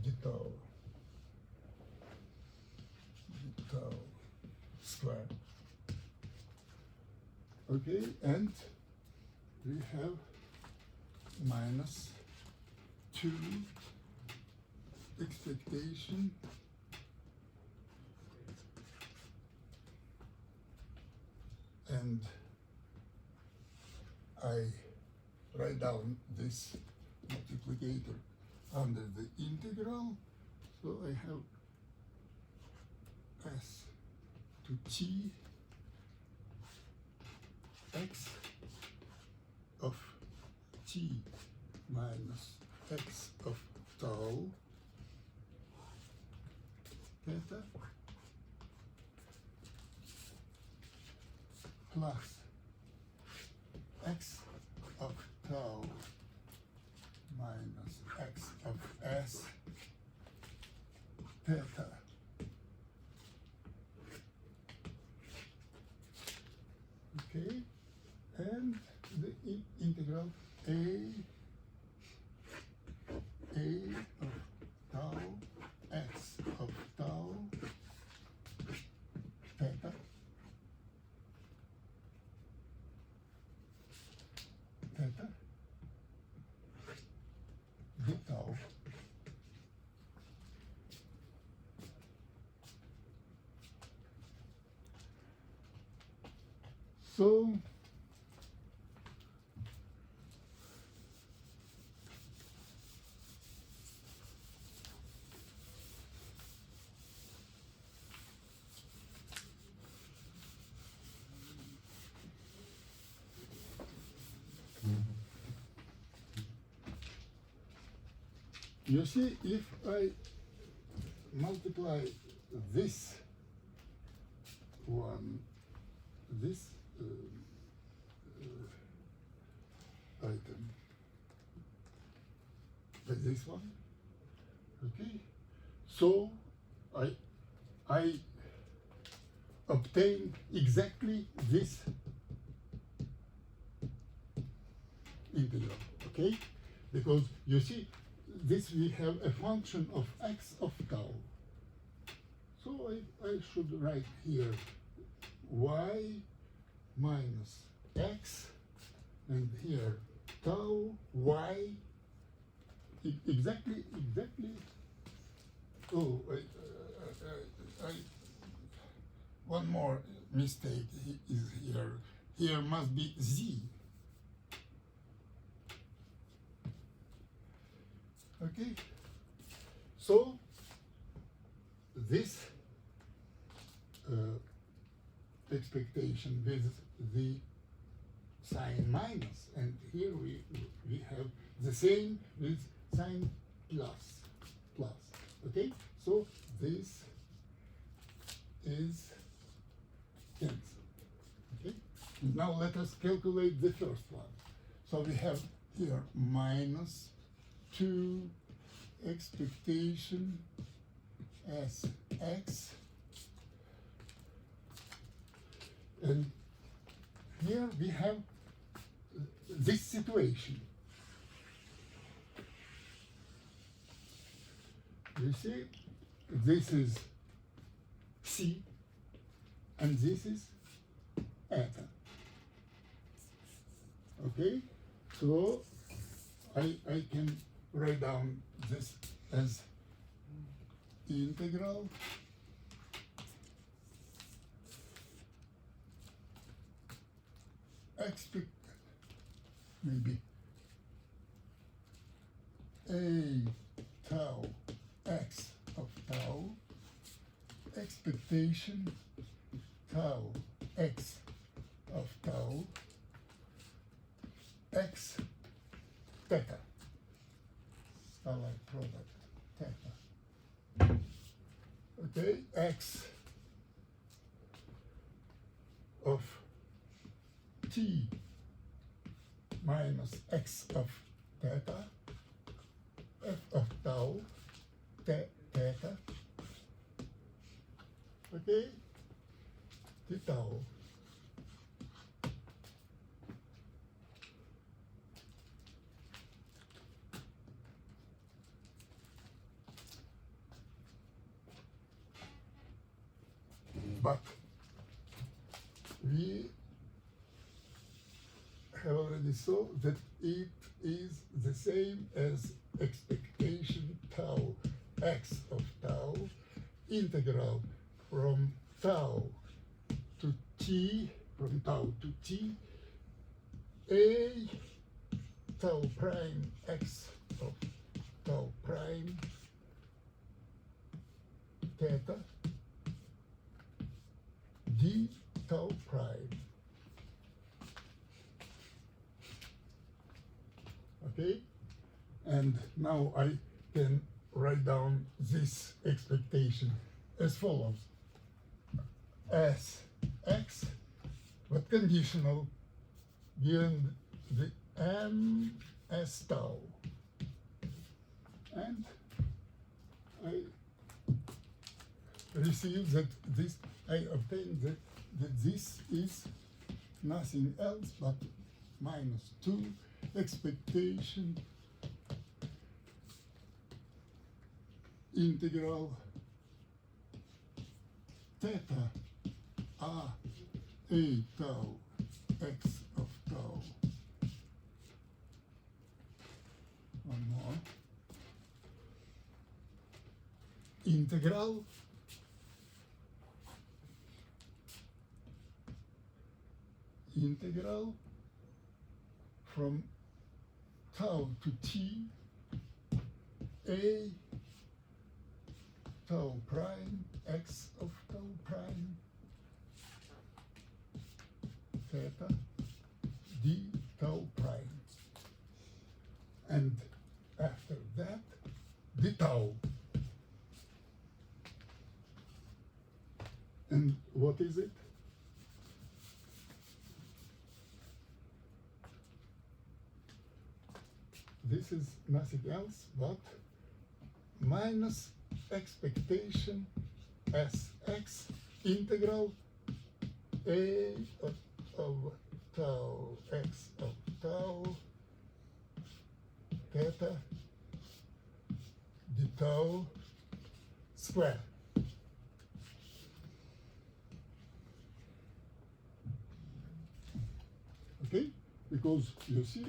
d tau square. Okay, and we have minus 2 expectation and I write down this multiplicator under the integral, so I have s to t x of t minus x of tau theta plus x of tau minus x of s theta. Okay, and the integral a of tau x of tau theta d tau so you see, if I multiply this one, this item by this one, okay, so I obtain exactly this integral, okay, because you see, this we have a function of x of tau. So I should write here y minus x, and here tau y, exactly, oh, one more mistake is here. Here must be z. Okay, so this expectation with the sign minus, and here we have the same with sign plus, okay, so this is cancelled, okay. Now let us calculate the first one. So we have here minus 2 expectation as x, and here we have this situation. You see, this is c and this is eta. Okay, so I can write down this as integral maybe a tau x of tau expectation tau x of tau x theta, starlight product theta, okay, x of t minus x of theta f of tau theta, okay, t tau. But we have already saw that it is the same as expectation tau x of tau integral from tau to t, from tau tau prime x of tau prime theta d tau prime. Okay, and now I can write down this expectation as follows: as x, but conditional, given the m as tau, and I receive that this, I obtain that this is nothing else but minus 2 expectation integral theta a tau x of tau. One more. Integral from tau to t a tau prime x of tau prime theta d tau prime, and after that d tau. And what is it? This is nothing else but minus expectation Sx integral a of tau x of tau theta d tau square. Okay, because you see,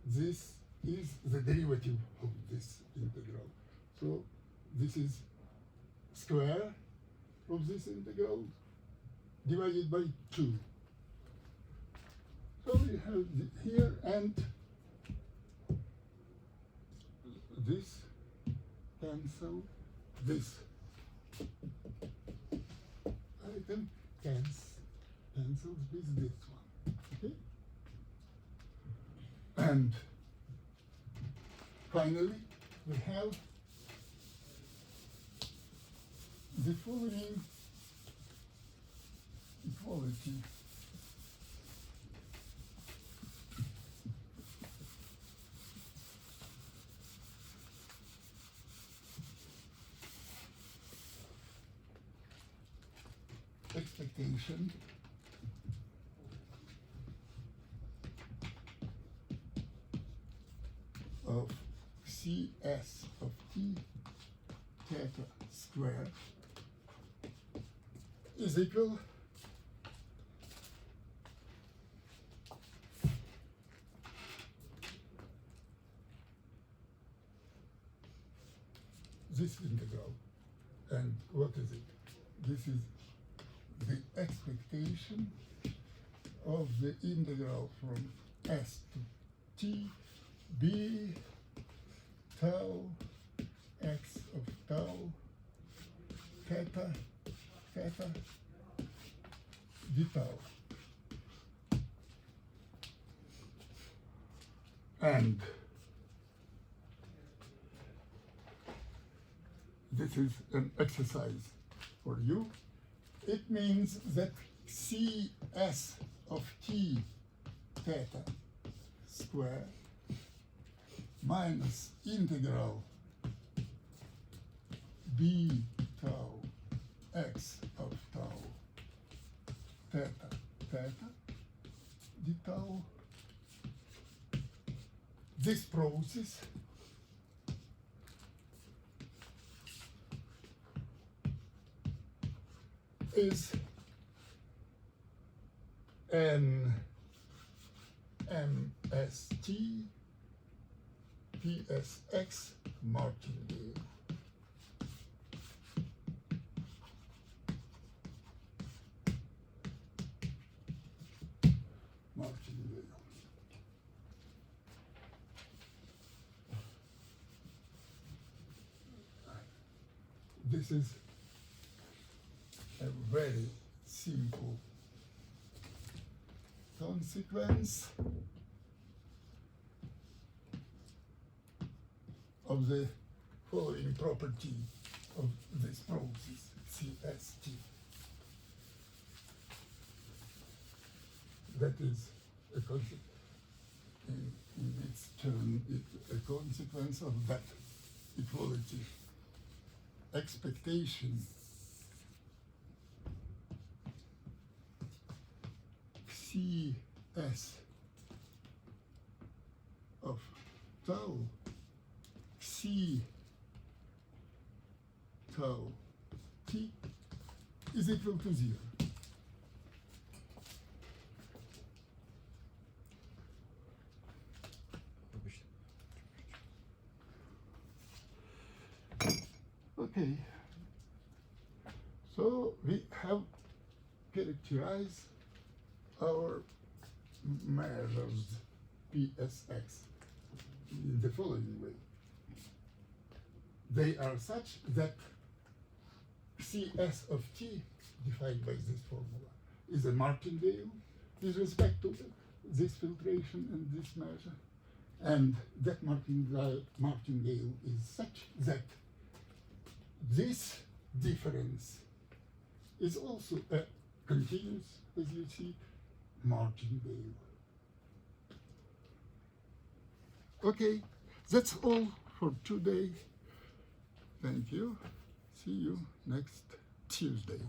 this is the derivative of this integral. So this is square of this integral divided by 2. So we have here, and this cancel this item cancels with this one. Okay? And finally, we have the following equality. Expectation of Cs of t theta squared is equal this integral. And what is it? This is the expectation of the integral from s to t b tau x of tau theta d tau. And this is an exercise for you. It means that Cs of t theta square minus integral b tau x of tau theta d tau, this process is an MST PSX martingale. Martingale. this is a very simple consequence of the following property of this process, CST. That is a in its turn, a consequence of that equality. Expectation CS of tau C tau T is equal to 0. Okay, so we have characterized our measures PSX in the following way. They are such that CS of T, defined by this formula, is a martingale with respect to this filtration and this measure. And that martingale is such that this difference is also a continuous, as you see, martingale. Okay, that's all for today. Thank you. See you next Tuesday.